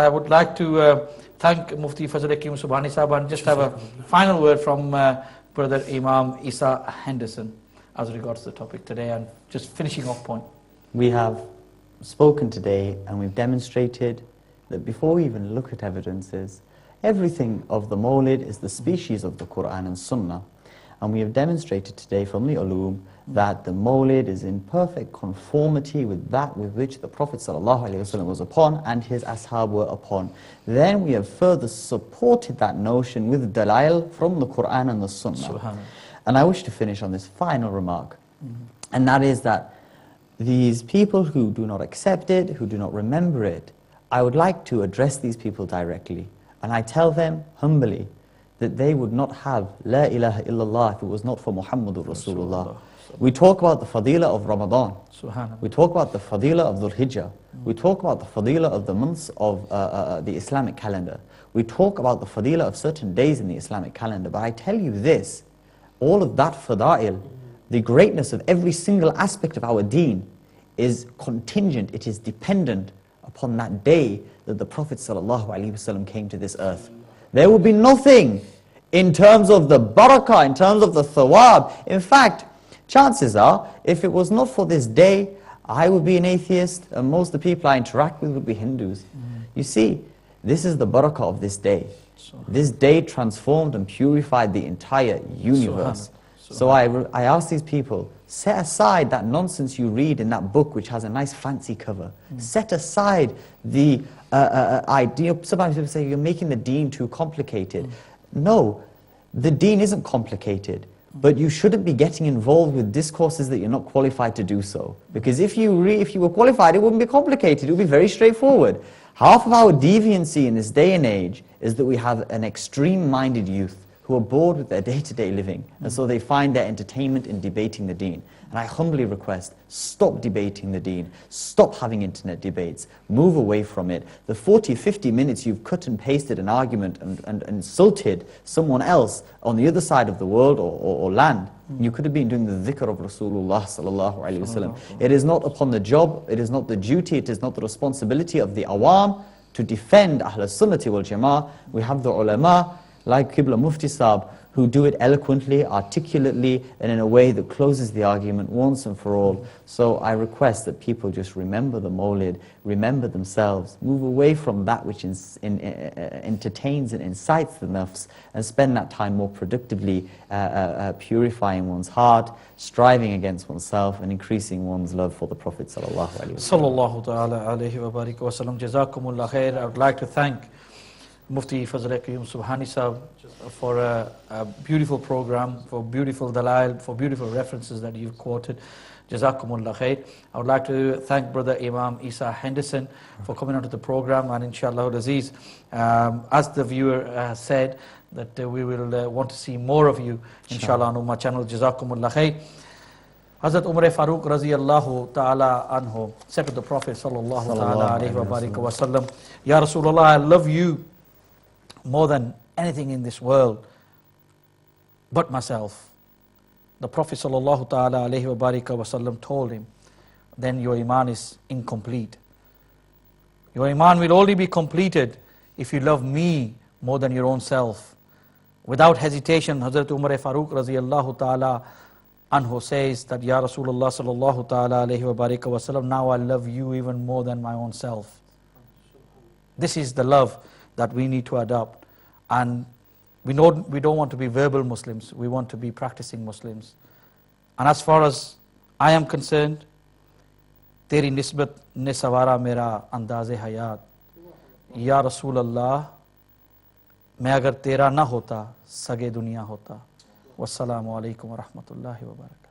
I would like to thank Mufti Fazl Hakim Subhani Sahib and just have a final word from Brother Imam Esa Henderson as regards the topic today, and just finishing off point. We have spoken today and we've demonstrated that before we even look at evidences, everything of the Mawlid is the species of the Quran and Sunnah. And we have demonstrated today from the ulum that the Mawlid is in perfect conformity with that with which the Prophet ﷺ was upon and his ashab were upon. Then we have further supported that notion with dalail from the Quran and the Sunnah. And I wish to finish on this final remark, and that is that these people who do not accept it, who do not remember it, I would like to address these people directly. And I tell them humbly that they would not have La ilaha illallah if it was not for Muhammadur Rasulullah. We talk about the fadila of Ramadan. We talk about the fadila of Dhul Hijjah. We talk about the fadila of the months of the Islamic calendar. We talk about the fadila of certain days in the Islamic calendar. But I tell you this, all of that fada'il, the greatness of every single aspect of our deen is contingent, it is dependent upon that day that the Prophet ﷺ came to this earth. There will be nothing in terms of the barakah, in terms of the thawab. In fact, chances are, if it was not for this day, I would be an atheist, and most of the people I interact with would be Hindus. You see, this is the barakah of this day. This day transformed and purified the entire universe. So I ask these people, set aside that nonsense you read in that book which has a nice fancy cover. Set aside the idea. Sometimes people say, you're making the deen too complicated. No, the deen isn't complicated. But you shouldn't be getting involved with discourses that you're not qualified to do so. Because if you were qualified, it wouldn't be complicated, it would be very straightforward. Half of our deviancy in this day and age is that we have an extreme-minded youth who are bored with their day-to-day living, and so they find their entertainment in debating the deen. And I humbly request, stop debating the deen, stop having internet debates, move away from it. The 40, 50 minutes you've cut and pasted an argument and insulted someone else on the other side of the world or land, you could have been doing the dhikr of Rasulullah Sallallahu, Alayhi Wasallam. It is not upon the job, it is not the duty, it is not the responsibility of the awam to defend Ahl Sunnati wal Jama'ah. We have the ulama, like Qibla Mufti Sahib, who do it eloquently, articulately, and in a way that closes the argument once and for all. So I request that people just remember the Mawlid, remember themselves, move away from that which entertains and incites the nafs, and spend that time more productively purifying one's heart, striving against oneself, and increasing one's love for the Prophet Sallallahu Alaihi Wasallam. Sallallahu Alayhi wa barik wa sallam. Jazakumullah khair. I would like to thank Mufti Fazl Hakim Subhani Sahib for a beautiful program, for beautiful dalail, for beautiful references that you've quoted. Jazakumullah khair. I would like to thank Brother Imam Esa Henderson for coming onto the program, and inshallah Aziz, as the viewer has said, that we will want to see more of you inshallah on Ummah channel. Jazakumullah khair. Hazrat Umar Farooq radiyallahu ta'ala anhu said to the Prophet Sallallahu Alayhi wa barik wa sallam, Ya Rasulullah, I love you more than anything in this world but myself. The Prophet Sallallahu Ta'ala Alayhi wa barika wa sallam told him, then your iman is incomplete. Your iman will only be completed if you love me more than your own self. Without hesitation, Hazrat Umar Farooq radiyallahu ta'ala anhu says that, Ya Rasulullah Sallallahu Ta'ala Alayhi wa barika wa sallam, now I love you even more than my own self. This is the love that we need to adopt, and we don't want to be verbal Muslims, we want to be practicing Muslims. And as far as I am concerned, teri nisbat ne sawara mera andaze hayat, Ya Rasulullah, मैं अगर तेरा ना होता सगे दुनिया होता। वस्सलामु अलैकुम व रहमतुल्लाहि व बरकातहू।